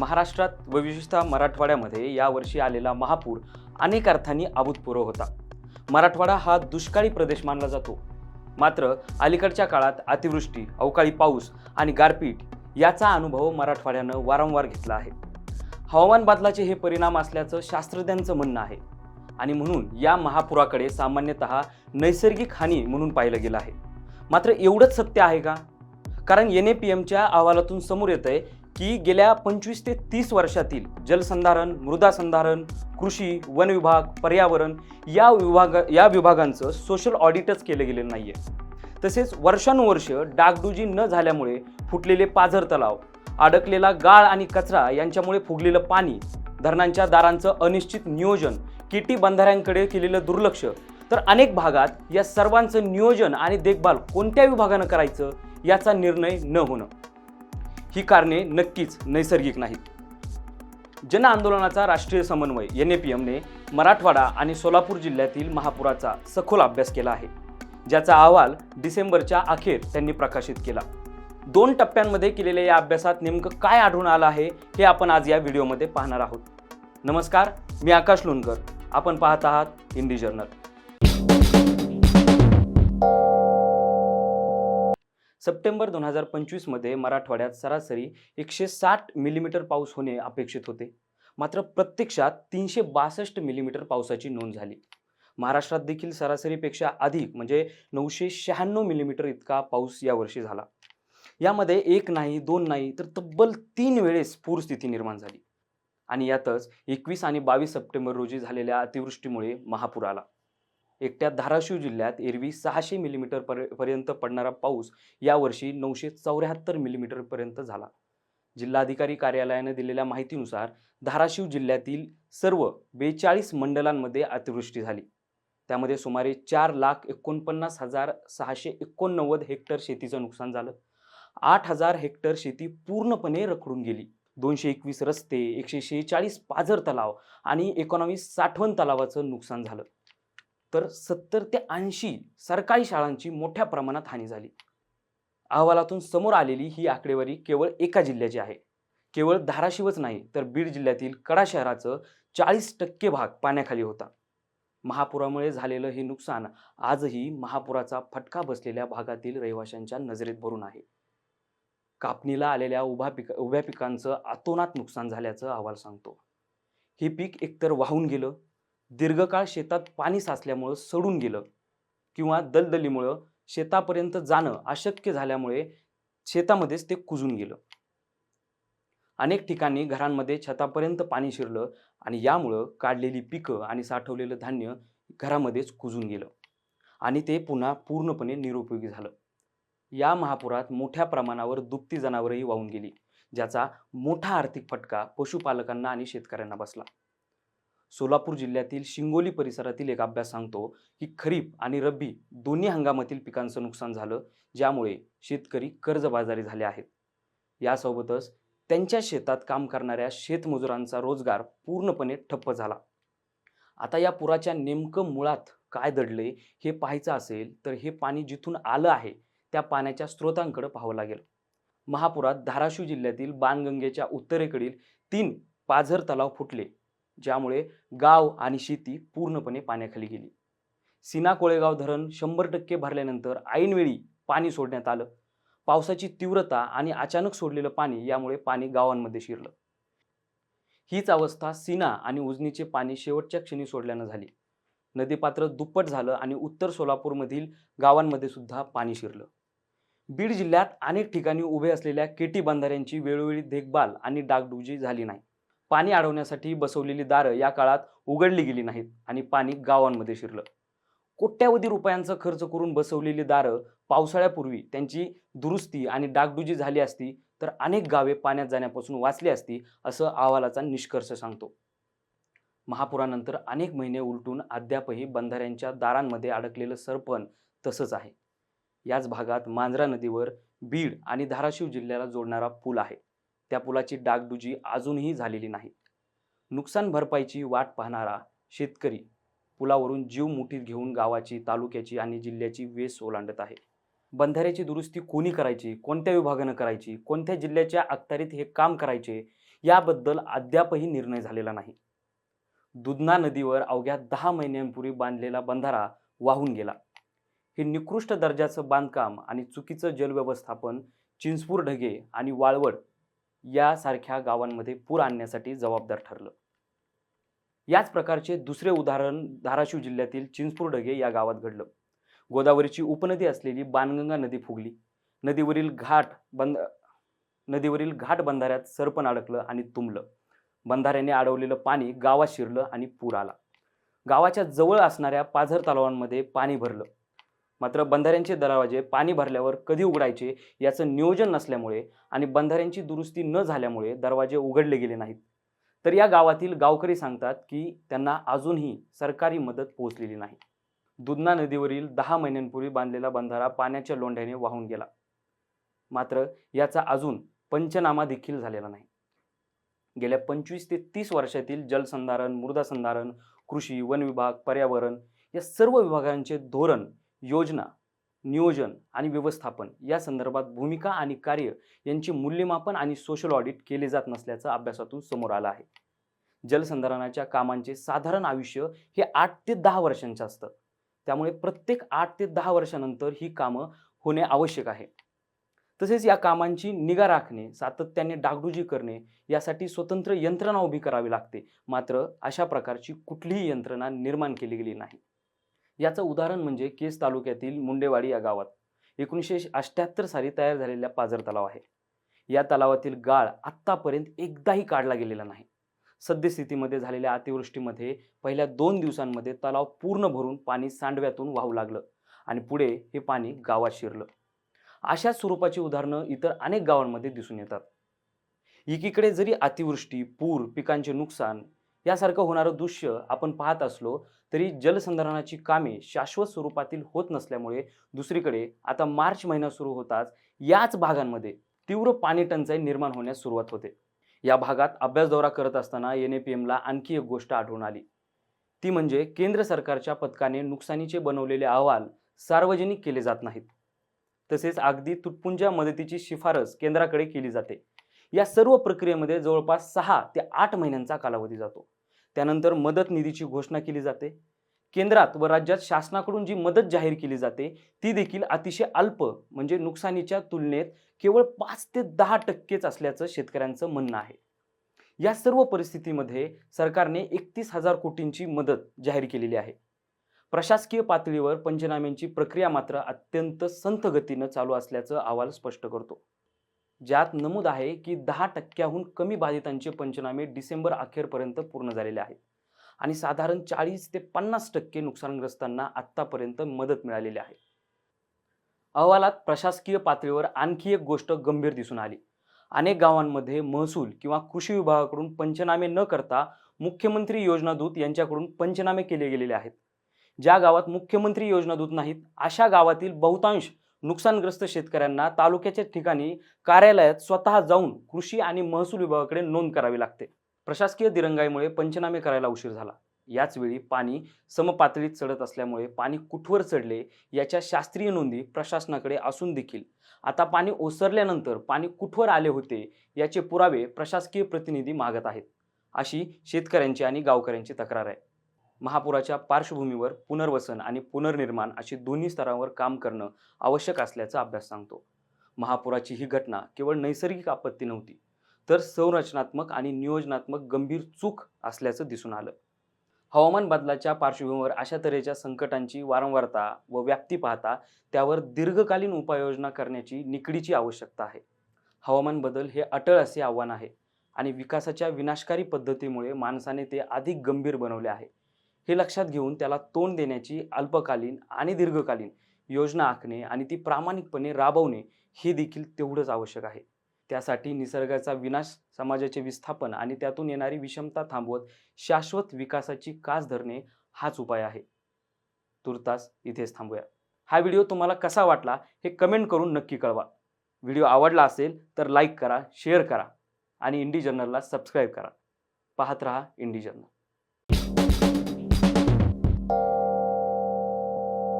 महाराष्ट्रात व विशेषतः मराठवाड्यामध्ये यावर्षी आलेला महापूर अनेक अर्थांनी अभूतपूर्व होता। मराठवाडा हा दुष्काळी प्रदेश मानला जातो। मात्र अलीकडच्या काळात अतिवृष्टी, अवकाळी पाऊस आणि गारपीट याचा अनुभव मराठवाड्यानं वारंवार घेतला आहे। हवामान बदलाचे हे परिणाम असल्याचं शास्त्रज्ञांचं म्हणणं आहे आणि म्हणून या महापुराकडे सामान्यतः नैसर्गिक हानी म्हणून पाहिलं गेलं आहे। मात्र एवढंच सत्य आहे का? कारण NAPMच्या अहवालातून समोर येतंय की गेल्या 25 ते 30 वर्षातील जलसंधारण, मृदा संधारण, कृषी, वन विभाग, पर्यावरण या विभागांचं सोशल ऑडिटच केलं गेलेलं नाहीये। तसेच वर्षानुवर्ष डागडुजी न झाल्यामुळे फुटलेले पाझर तलाव, अडकलेला गाळ आणि कचरा यांच्यामुळे फुगलेलं पाणी, धरणांच्या दारांचं अनिश्चित नियोजन, केटी बंधाऱ्यांकडे केलेलं दुर्लक्ष, तर अनेक भागात या सर्वांचं नियोजन आणि देखभाल कोणत्या विभागानं करायचं याचा निर्णय न होणं, ही कारणे नक्कीच नैसर्गिक नाहीत। जन आंदोलनाचा राष्ट्रीय समन्वय NAPMने मराठवाडा आणि सोलापूर जिल्ह्यातील महापुराचा सखोल अभ्यास केला आहे, ज्याचा अहवाल डिसेंबरच्या अखेर त्यांनी प्रकाशित केला। 2 टप्प्यांमध्ये केलेल्या या अभ्यासात नेमकं काय आढळून आलं आहे हे आपण आज या व्हिडिओमध्ये पाहणार आहोत। नमस्कार, मी आकाश लोणकर, आपण पाहत आहात इंडी जर्नल। सप्टेंबर 2025 मध्ये मराठवाड्यात सरासरी 160 मिलीमीटर पाऊस होणे अपेक्षित होते। मात्र प्रत्यक्षात 362 मिलीमीटर पावसाची नोंद झाली। महाराष्ट्रात देखील सरासरीपेक्षा अधिक म्हणजे 996 मिलीमीटर इतका पाऊस यावर्षी झाला। यामध्ये 1 नाही, 2 नाही, तर तब्बल 3 वेळेस पूरस्थिती निर्माण झाली। आणि यातच 21 आणि 22 सप्टेंबर रोजी झालेल्या अतिवृष्टीमुळे महापूर आला। एकट्या धाराशिव जिल्ह्यात एरवी 600 मिलीमीटर पर्यंत पडणारा पाऊस यावर्षी 974 मिलीमीटर पर्यंत झाला। जिल्हाधिकारी कार्यालयाने दिलेल्या माहितीनुसार धाराशिव जिल्ह्यातील सर्व 42 मंडलांमध्ये अतिवृष्टी झाली। त्यामध्ये सुमारे 4,49,689 हेक्टर शेतीचं नुकसान झालं। 8,000 हेक्टर शेती पूर्णपणे रखडून गेली। 221 रस्ते, 146 पाझर तलाव आणि 19 साठवण तलावाचं नुकसान झालं। तर 70 ते 80 सरकारी शाळांची मोठ्या प्रमाणात हानी झाली। अहवालातून समोर आलेली ही आकडेवारी केवळ एका जिल्ह्याची आहे। केवळ धाराशिवच नाही, तर बीड जिल्ह्यातील कडा शहराचं 40% भाग पाण्याखाली होता। महापुरामुळे झालेलं हे नुकसान आजही महापुराचा फटका बसलेल्या भागातील रहिवाशांच्या नजरेत भरून आहे। कापणीला आलेल्या उभ्या पिकांचं अतोनात नुकसान झाल्याचं अहवाल सांगतो। हे पीक एकतर वाहून गेलं, दीर्घकाळ शेतात पाणी साचल्यामुळे सडून गेलं, किंवा दलदलीमुळे शेतापर्यंत जाणं अशक्य झाल्यामुळे शेतामध्येच ते कुजून गेलं। अनेक ठिकाणी घरांमध्ये छतापर्यंत पाणी शिरलं आणि यामुळे काढलेली पिकं आणि साठवलेलं धान्य घरामध्येच कुजून गेलं आणि ते पुन्हा पूर्णपणे निरुपयोगी झालं। या महापुरात मोठ्या प्रमाणावर दुभती जनावरही वाहून गेली, ज्याचा मोठा आर्थिक फटका पशुपालकांना आणि शेतकऱ्यांना बसला। सोलापूर जिल्ह्यातील शिंगोली परिसरातील एक अभ्यास सांगतो की खरीप आणि रब्बी दोन्ही हंगामातील पिकांचं नुकसान झालं, ज्यामुळे शेतकरी कर्जबाजारी झाले आहेत। यासोबतच त्यांच्या शेतात काम करणाऱ्या शेतमजुरांचा रोजगार पूर्णपणे ठप्प झाला। आता या पुराच्या नेमकं मुळात काय दडले हे पाहायचं असेल तर हे पाणी जिथून आलं आहे त्या पाण्याच्या स्रोतांकडे पाहावं लागेल। महापुरात धाराशिव जिल्ह्यातील बाणगंगेच्या उत्तरेकडील 3 पाझर तलाव फुटले, ज्यामुळे गाव आणि शेती पूर्णपणे पाण्याखाली गेली। सीना कोळेगाव धरण 100% भरल्यानंतर ऐनवेळी पाणी सोडण्यात आलं। पावसाची तीव्रता आणि अचानक सोडलेलं पाणी यामुळे पाणी गावांमध्ये शिरलं। हीच अवस्था सीना आणि उजनीचे पाणी शेवटच्या क्षणी सोडल्यानं झाली। नदीपात्र दुप्पट झालं आणि उत्तर सोलापूरमधील गावांमध्ये सुद्धा पाणी शिरलं। बीड जिल्ह्यात अनेक ठिकाणी उभे असलेल्या केटी बंधाऱ्यांची वेळोवेळी देखभाल आणि डागडुजी झाली नाही। पाणी अडवण्यासाठी बसवलेली दारं या काळात उघडली गेली नाहीत आणि पाणी गावांमध्ये शिरलं। कोट्यावधी रुपयांचा खर्च करून बसवलेली दारं पावसाळ्यापूर्वी त्यांची दुरुस्ती आणि डागडुजी झाली असती तर अनेक गावे पाण्यात जाण्यापासून वाचली असती, असं अहवालाचा निष्कर्ष सांगतो। महापुरानंतर अनेक महिने उलटून अद्यापही बंधाऱ्यांच्या दारांमध्ये अडकलेलं सरपण तसंच आहे। याच भागात मांजरा नदीवर बीड आणि धाराशिव जिल्ह्याला जोडणारा पूल आहे। त्या पुलाची डागडुजी अजूनही झालेली नाही। नुकसान भरपाईची वाट पाहणारा शेतकरी पुलावरून जीव मुठीत घेऊन गावाची, तालुक्याची आणि जिल्ह्याची वेस ओलांडत आहे। बंधाऱ्याची दुरुस्ती कोणी करायची, कोणत्या विभागानं करायची, कोणत्या जिल्ह्याच्या अखत्यारीत हे काम करायचे याबद्दल अद्यापही निर्णय झालेला नाही. दुधना नदीवर अवघ्या 10 महिन्यांपूर्वी बांधलेला बंधारा वाहून गेला. हे निकृष्ट दर्जाचं बांधकाम आणि चुकीचं जलव्यवस्थापन चिंचपूर ढगे आणि वाळवड यासारख्या गावांमध्ये पूर आणण्यासाठी जबाबदार ठरलं. याच प्रकारचे दुसरे उदाहरण धाराशिव जिल्ह्यातील चिंचपूर ढगे या गावात घडलं. गोदावरीची उपनदी असलेली बाणगंगा नदी फुगली. नदीवरील घाट बंधाऱ्यात सरपण अडकलं आणि तुंबलं. बंधाऱ्याने अडवलेलं पाणी गावात शिरलं आणि पूर आला. गावाच्या जवळ असणाऱ्या पाझर तलावांमध्ये पाणी भरलं. मात्र बंधाऱ्यांचे दरवाजे पाणी भरल्यावर कधी उघडायचे याचं नियोजन नसल्यामुळे आणि बंधाऱ्यांची दुरुस्ती न झाल्यामुळे दरवाजे उघडले गेले नाहीत. तर या गावातील गावकरी सांगतात की त्यांना अजूनही सरकारी मदत पोहोचलेली नाही. दुधना नदीवरील 10 महिन्यांपूर्वी बांधलेला बंधारा पाण्याच्या लोंढ्याने वाहून गेला. मात्र याचा अजून पंचनामा देखील झालेला नाही. गेल्या 25 ते 30 वर्षातील जलसंधारण, मृदासंधारण, कृषी, वन विभाग, पर्यावरण या सर्व विभागांचे धोरण, योजना, नियोजन आणि व्यवस्थापन या संदर्भात भूमिका आणि कार्य यांचे मूल्यमापन आणि सोशल ऑडिट केले जात नसल्याचं अभ्यासातून समोर आलं आहे. जलसंधारणाच्या कामांचे साधारण आयुष्य हे 8 ते 10 वर्षांचे असतं. त्यामुळे प्रत्येक 8 ते 10 वर्षानंतर ही कामं होणे आवश्यक आहे. तसेच या कामांची निगा राखणे, सातत्याने डागडुजी करणे यासाठी स्वतंत्र यंत्रणा उभी करावी लागते. मात्र अशा प्रकारची कुठलीही यंत्रणा निर्माण केली गेली नाही. याचं उदाहरण म्हणजे केज तालुक्यातील मुंडेवाडी या गावात 1978 साली तयार झालेल्या पाझर तलाव आहे. या तलावातील गाळ आत्तापर्यंत एकदाही काढला गेलेला नाही. सद्यस्थितीमध्ये झालेल्या अतिवृष्टीमध्ये पहिल्या 2 दिवसांमध्ये तलाव पूर्ण भरून पाणी सांडव्यातून वाहू लागलं आणि पुढे हे पाणी गावात शिरलं. अशा स्वरूपाची उदाहरणं इतर अनेक गावांमध्ये दिसून येतात. एकीकडे जरी अतिवृष्टी, पूर, पिकांचे नुकसान यासारखं होणारं दृश्य आपण पाहत असलो तरी जलसंधारणाची कामे शाश्वत स्वरूपातील होत नसल्यामुळे दुसरीकडे आता मार्च महिना सुरू होताच याच भागांमध्ये तीव्र पाणी टंचाई निर्माण होण्यास सुरुवात होते. या भागात अभ्यास दौरा करत असताना NAPMला आणखी एक गोष्ट आढळून आली. ती म्हणजे केंद्र सरकारच्या पथकाने नुकसानीचे बनवलेले अहवाल सार्वजनिक केले जात नाहीत. तसेच अगदी तुटपुंज्या मदतीची शिफारस केंद्राकडे केली जाते. या सर्व प्रक्रियेमध्ये जवळपास 6 ते 8 महिन्यांचा कालावधी जातो. त्यानंतर मदत निधीची घोषणा केली जाते. केंद्रात व राज्यात शासनाकडून जी मदत जाहीर केली जाते ती देखील अतिशय अल्प, म्हणजे नुकसानीच्या तुलनेत केवळ 5 ते 10% असल्याचं शेतकऱ्यांचं म्हणणं आहे. या सर्व परिस्थितीमध्ये सरकारने 31,000 कोटींची मदत जाहीर केलेली आहे. प्रशासकीय पातळीवर पंचनाम्यांची प्रक्रिया मात्र अत्यंत संथ गतीनं चालू असल्याचं अहवाल स्पष्ट करतो. ज्यात नमूद आहे की 10%हून कमी बाधितांचे पंचनामे डिसेंबर अखेरपर्यंत पूर्ण झालेले आहेत आणि साधारण 40 ते 50% नुकसानग्रस्तांना आत्तापर्यंत मदत मिळालेली आहे. अहवालात प्रशासकीय पातळीवर आणखी एक गोष्ट गंभीर दिसून आली. अनेक गावांमध्ये महसूल किंवा कृषी विभागाकडून पंचनामे न करता मुख्यमंत्री योजनादूत यांच्याकडून पंचनामे केले गेलेले आहेत. ज्या गावात मुख्यमंत्री योजनादूत नाहीत अशा गावातील बहुतांश नुकसानग्रस्त शेतकऱ्यांना तालुक्याच्या ठिकाणी कार्यालयात स्वतः जाऊन कृषी आणि महसूल विभागाकडे नोंद करावी लागते. प्रशासकीय दिरंगाईमुळे पंचनामे करायला उशीर झाला. याच वेळी पाणी समपातळीत चढत असल्यामुळे पाणी कुठवर चढले याच्या शास्त्रीय नोंदी प्रशासनाकडे असून देखील आता पाणी ओसरल्यानंतर पाणी कुठवर आले होते याचे पुरावे प्रशासकीय प्रतिनिधी मागत आहेत, अशी शेतकऱ्यांची आणि गावकऱ्यांची तक्रार आहे. महापुराच्या पार्श्वभूमीवर पुनर्वसन आणि पुनर्निर्माण अशी दोन्ही स्तरावर काम करणं आवश्यक असल्याचा अभ्यास सांगतो. महापुराची ही घटना केवळ नैसर्गिक आपत्ती नव्हती, तर संरचनात्मक आणि नियोजनात्मक गंभीर चूक असल्याचं दिसून आलं. हवामान बदलाच्या पार्श्वभूमीवर अशा तऱ्हेच्या संकटांची वारंवारता व व्याप्ती पाहता त्यावर दीर्घकालीन उपाययोजना करण्याची निकडीची आवश्यकता आहे. हवामान बदल हे अटळ असे आव्हान आहे आणि विकासाच्या विनाशकारी पद्धतीमुळे माणसाने ते अधिक गंभीर बनवले आहे. हे लक्षात घेऊन त्याला तोंड देण्याची अल्पकालीन आणि दीर्घकालीन योजना आखणे आणि ती प्रामाणिकपणे राबवणे हे देखील तेवढंच आवश्यक आहे. त्यासाठी निसर्गाचा विनाश, समाजाचे विस्थापन आणि त्यातून येणारी विषमता थांबवत शाश्वत विकासाची कास धरणे हाच उपाय आहे. तुर्तास इथेच थांबूया. हा व्हिडिओ तुम्हाला कसा वाटला हे कमेंट करून नक्की कळवा. व्हिडिओ आवडला असेल तर लाईक करा, शेअर करा आणि इंडी जर्नलला सबस्क्राईब करा. पाहत रहा इंडी जर्नल.